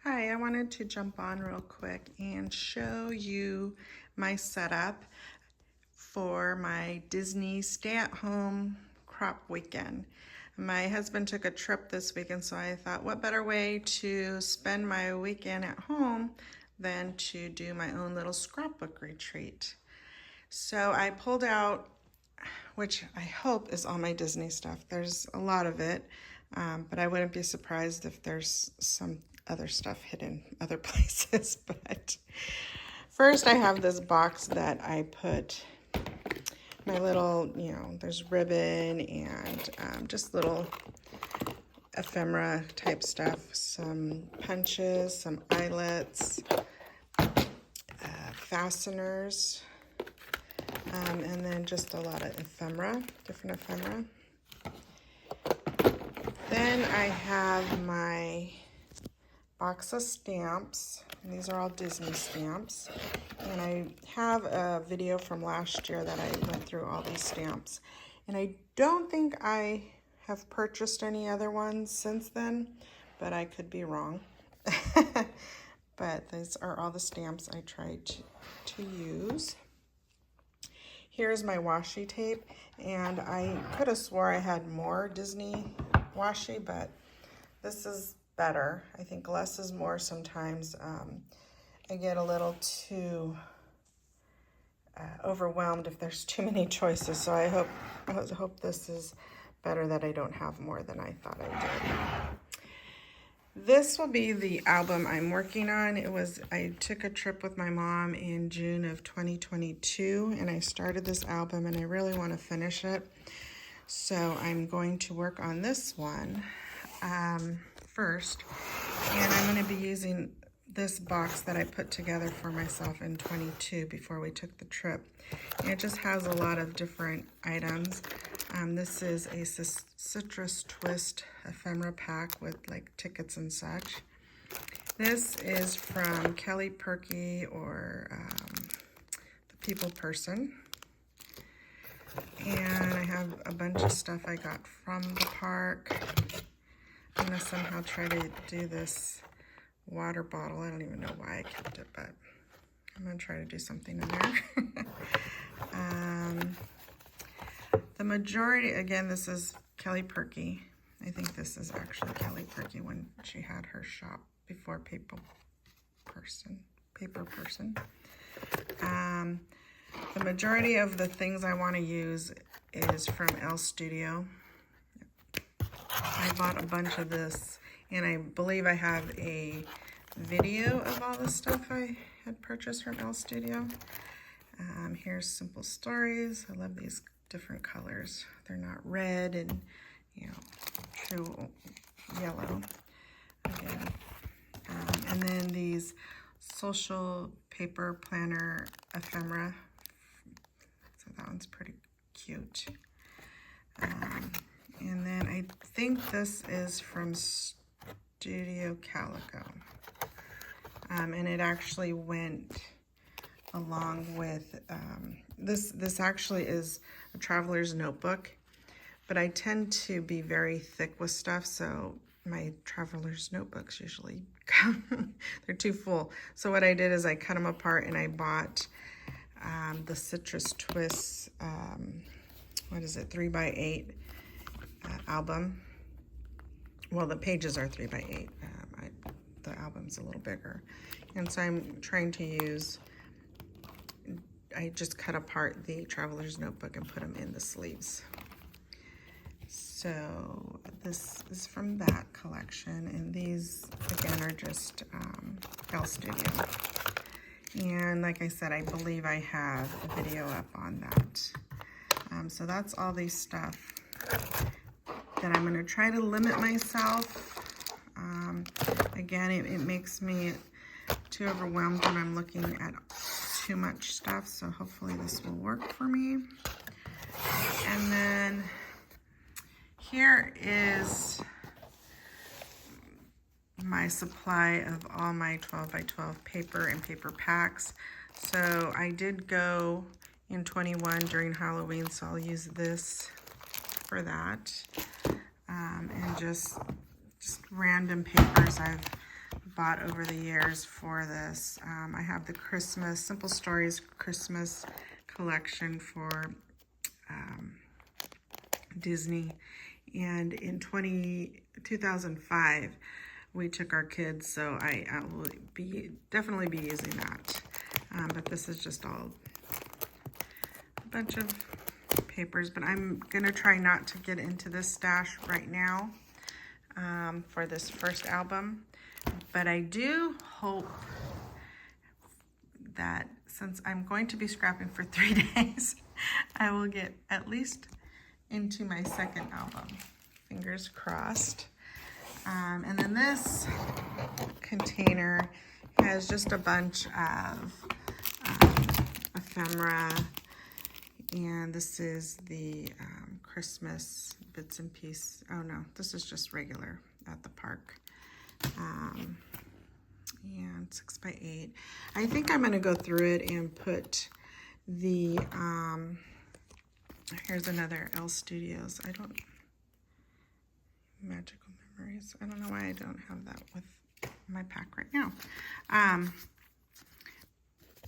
Hi, I wanted to jump on real quick and show you my setup for my Disney stay-at-home crop weekend. My husband took a trip this weekend, so I thought what better way to spend my weekend at home than to do my own little scrapbook retreat. So I pulled out, which I hope is all my Disney stuff. There's a lot of it, but I wouldn't be surprised if there's some other stuff hidden other places. But first I have this box that I put my little, there's ribbon and just little ephemera type stuff, some punches, some eyelets, fasteners, and then just a lot of ephemera, different ephemera. Then I have my box of stamps, and these are all Disney stamps. And I have a video from last year that I went through all these stamps. And I don't think I have purchased any other ones since then, but I could be wrong. But these are all the stamps I tried to use. Here's my washi tape, and I could have swore I had more Disney washi, but this is better. I think less is more sometimes. I get a little too overwhelmed if there's too many choices, so I hope this is better, that I don't have more than I thought I did. This will be the album I'm working on. I took a trip with my mom in June of 2022, and I started this album, and I really want to finish it. So I'm going to work on this one first, and I'm going to be using this box that I put together for myself in 22 before we took the trip. And it just has a lot of different items. This is a citrus twist ephemera pack with like tickets and such. This is from Kelly Perky, or the People Person. And I have a bunch of stuff I got from the park. I'm going to somehow try to do this water bottle. I don't even know why I kept it, but I'm going to try to do something in there. The majority, again, this is Kelly Perky. I think this is actually Kelly Perky when she had her shop before Paper Person. The majority of the things I want to use is from Elle Studio. I bought a bunch of this, and I believe I have a video of all the stuff I had purchased from Elle Studio. Here's Simple Stories. I love these different colors. They're not red and, true yellow again. And then these social paper planner ephemera. So that one's pretty cute. And then I think this is from Studio Calico. And it actually went along with, this actually is a traveler's notebook, but I tend to be very thick with stuff, so my traveler's notebooks usually they're too full. So what I did is I cut them apart, and I bought the Citrus Twist, 3x8 album. Well, the pages are 3x8. The album's a little bigger. And so I'm trying to use, I just cut apart the traveler's notebook and put them in the sleeves. So this is from that collection, and these again are just Elle Studio. And like I said, I believe I have a video up on that. So that's all these stuff that I'm going to try to limit myself. Again, it makes me too overwhelmed when I'm looking at too much stuff, so hopefully this will work for me. And then here is my supply of all my 12x12 paper and paper packs. So I did go in 21 during Halloween, so I'll use this for that. And just random papers I've bought over the years for this. I have the Christmas, Simple Stories Christmas collection for Disney. And in 2005, we took our kids, so I will definitely be using that. But this is just all a bunch of papers, but I'm gonna try not to get into this stash right now for this first album. But I do hope that since I'm going to be scrapping for 3 days, I will get at least into my second album. Fingers crossed. And then this container has just a bunch of ephemera, and this is the Christmas bits and pieces. Oh no, this is just regular at the park. And 6x8. I think I'm gonna go through it and put the, here's another L Studios. Magical Memories. I don't know why I don't have that with my pack right now.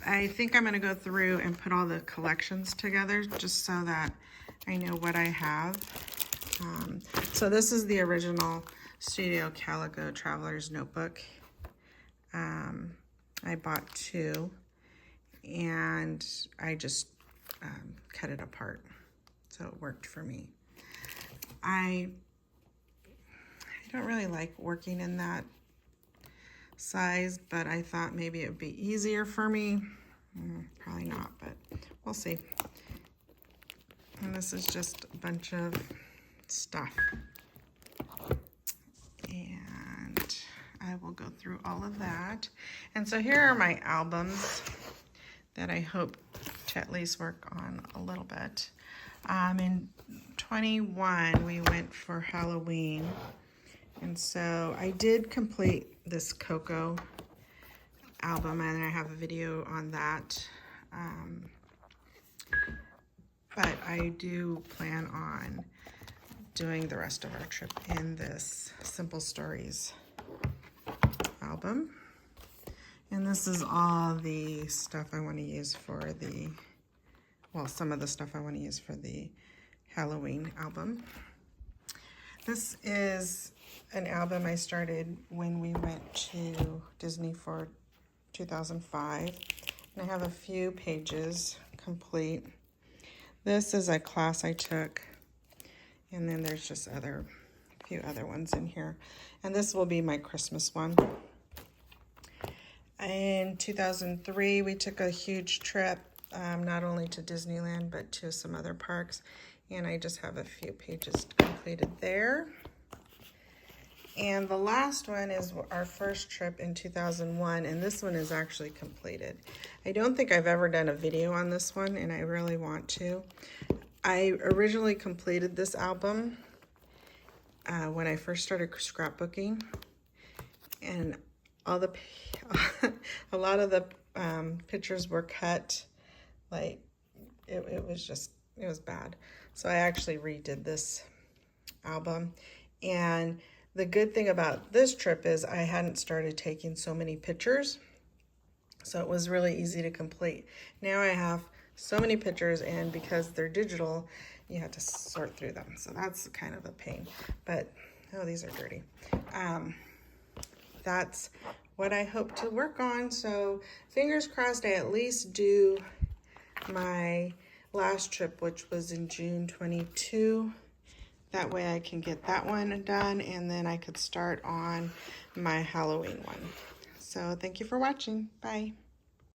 I think I'm going to go through and put all the collections together just so that I know what I have. So this is the original Studio Calico Traveler's Notebook. I bought 2 and I just cut it apart, so it worked for me. I don't really like working in that size, but I thought maybe it would be easier for me. Probably not, but we'll see. And this is just a bunch of stuff. And I will go through all of that. And so here are my albums that I hope to at least work on a little bit. In 21, we went for Halloween. And so I did complete this Coco album, and I have a video on that. But I do plan on doing the rest of our trip in this Simple Stories album. And this is all the stuff I want to use for the, well, some of the stuff I want to use for the Halloween album. This is an album I started when we went to Disney for 2005. And I have a few pages complete. This is a class I took, and then there's just a few other ones in here. And this will be my Christmas one. In 2003, we took a huge trip, not only to Disneyland, but to some other parks. And I just have a few pages completed there. And the last one is our first trip in 2001, and this one is actually completed. I don't think I've ever done a video on this one, and I really want to. I originally completed this album when I first started scrapbooking, and a lot of the pictures were cut. Like, it was bad. So I actually redid this album, and the good thing about this trip is I hadn't started taking so many pictures, so it was really easy to complete. Now I have so many pictures, and because they're digital, you have to sort through them. So that's kind of a pain, but, oh, these are dirty. That's what I hope to work on. So fingers crossed I at least do my last trip, which was in June 22. That way I can get that one done, and then I could start on my Halloween one. So thank you for watching. Bye.